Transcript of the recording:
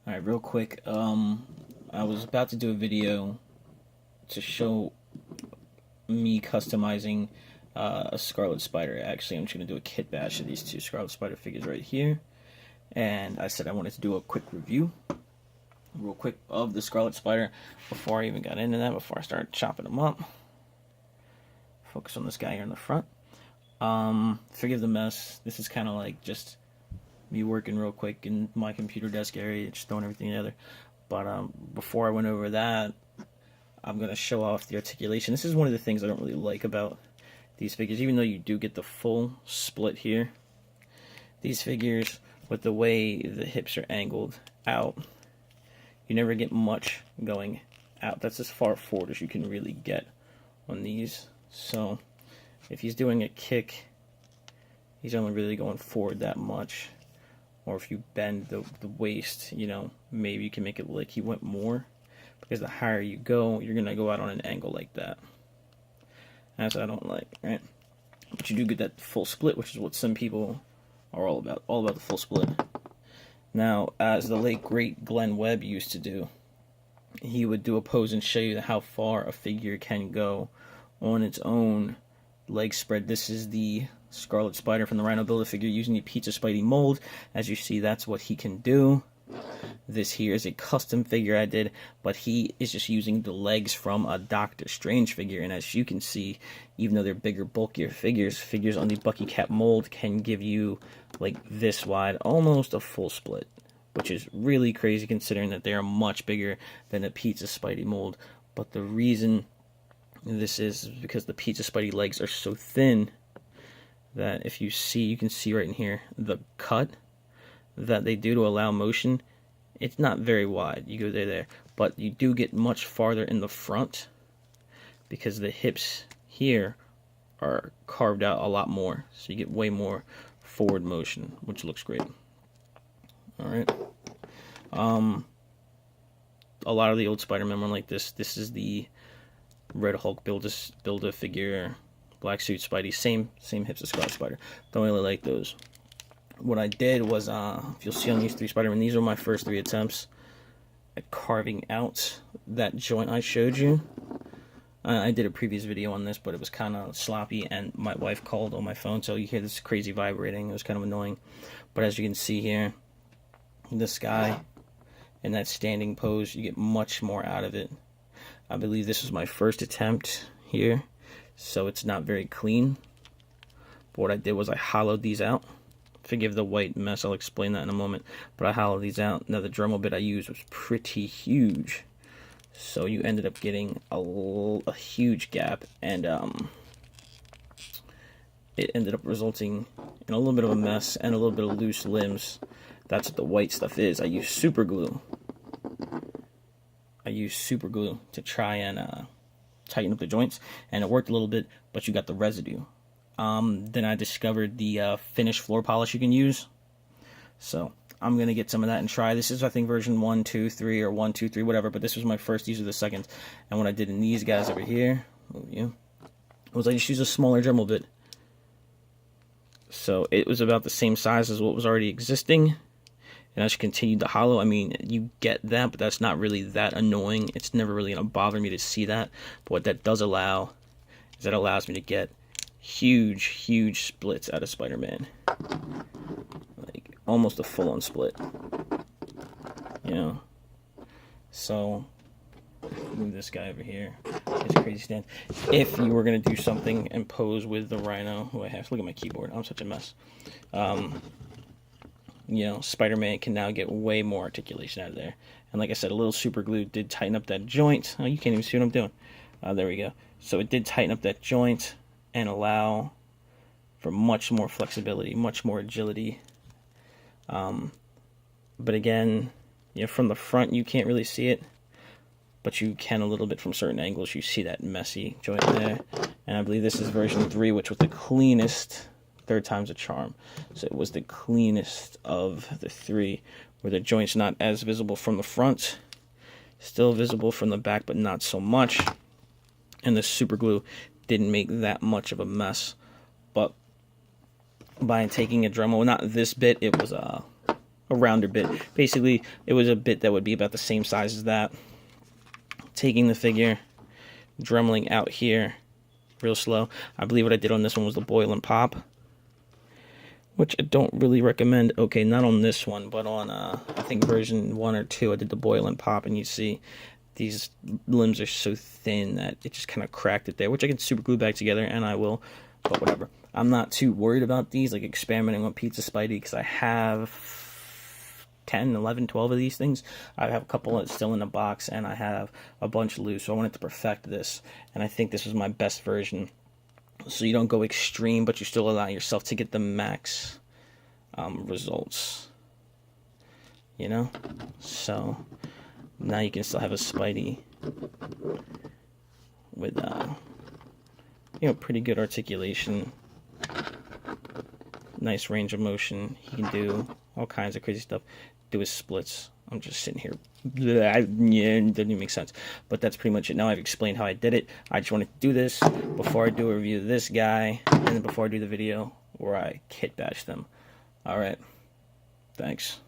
Alright, real quick, I was about to do a video to show me customizing a Scarlet Spider. Actually, I'm just going to do a kit bash of these two Scarlet Spider figures right here. And I said I wanted to do a quick review, real quick, of the Scarlet Spider before I even got into that, before I started chopping them up. Focus on this guy here in the front. Forgive the mess. This is kind of like just me working real quick in my computer desk area, just throwing everything together. But before I went over that, I'm going to show off the articulation. This is one of the things I don't really like about these figures, even though you do get the full split here. These figures, with the way the hips are angled out, you never get much going out. That's as far forward as you can really get on these. So if he's doing a kick, he's only really going forward that much. Or if you bend the waist, you know, maybe you can make it look like he went more. Because the higher you go, you're going to go out on an angle like that. That's what I don't like, right? But you do get that full split, which is what some people are all about the full split. Now, as the late, great Glenn Webb used to do, he would do a pose and show you how far a figure can go on its own leg spread. This is the Scarlet Spider from the Rhino Build-A-Figure using the Pizza Spidey mold. As you see, that's what he can do. This here is a custom figure I did, but he is just using the legs from a Doctor Strange figure. And as you can see, even though they're bigger, bulkier figures on the Bucky Cap mold can give you like this wide, almost a full split, which is really crazy considering that they are much bigger than a Pizza Spidey mold. But the reason this is because the Pizza Spidey legs are so thin that if you see, you can see right in here, the cut that they do to allow motion, it's not very wide. You go there, but you do get much farther in the front because the hips here are carved out a lot more. So you get way more forward motion, which looks great. Alright. A lot of the old Spider-Man were like this. This is the Red Hulk Build-A-Figure, Black Suit Spidey, same hips as Scarlet Spider. Don't really like those. What I did was, if you'll see on these three Spider-Man, these are my first 3 attempts at carving out that joint I showed you. I did a previous video on this, but it was kind of sloppy, and my wife called on my phone, so you hear this crazy vibrating. It was kind of annoying. But as you can see here, this guy in that standing pose, you get much more out of it. I believe this was my first attempt here, so it's not very clean. But what I did was I hollowed these out. Forgive the white mess, I'll explain that in a moment. But I hollowed these out. Now the Dremel bit I used was pretty huge, so you ended up getting a huge gap, and it ended up resulting in a little bit of a mess and a little bit of loose limbs. That's what the white stuff is. I used super glue. To try and tighten up the joints, and it worked a little bit, but you got the residue. Then I discovered the finished floor polish you can use. So I'm going to get some of that and try. This is, I think, version 1, 2, 3, or 1, 2, 3, whatever. But this was my first. These are the second. And what I did in these guys over here, was I just used a smaller Dremel bit. So it was about the same size as what was already existing. And I just continued to hollow. I mean, you get that, but that's not really that annoying. It's never really going to bother me to see that. But what that does allow is that allows me to get huge splits out of Spider-Man, like almost a full-on split, you know. So move this guy over here. It's a crazy stand. If you were gonna do something and pose with the Rhino, who I have, look at my keyboard, I'm such a mess. You know, Spider-Man can now get way more articulation out of there. And like I said, a little super glue did tighten up that joint. Oh, you can't even see what I'm doing. There we go. So it did tighten up that joint and allow for much more flexibility, much more agility. But again, you know, from the front you can't really see it, but you can a little bit from certain angles. You see that messy joint there. And I believe this is version 3, which was the cleanest. Third time's a charm. So it was the cleanest of the 3, where the joint's not as visible from the front, still visible from the back, but not so much. And the super glue didn't make that much of a mess. But by taking a Dremel, not this bit, it was a rounder bit. Basically, it was a bit that would be about the same size as that. Taking the figure, dremeling out here real slow. I believe what I did on this one was the boil and pop, which I don't really recommend. Okay, not on this one, but on I think version 1 or 2, I did the boil and pop, and you see these limbs are so thin that it just kind of cracked it there, which I can super glue back together, and I will, but whatever. I'm not too worried about these, like experimenting on Pizza Spidey, because I have 10, 11, 12 of these things. I have a couple that's still in the box, and I have a bunch loose, so I wanted to perfect this, and I think this was my best version. So you don't go extreme, but you still allow yourself to get the max results, you know? So now you can still have a Spidey with, you know, pretty good articulation, nice range of motion. He can do all kinds of crazy stuff. Do his splits. I'm just sitting here. Yeah, it doesn't even make sense. But that's pretty much it. Now I've explained how I did it. I just wanted to do this before I do a review of this guy, and then before I do the video where I kit bash them. Alright. Thanks.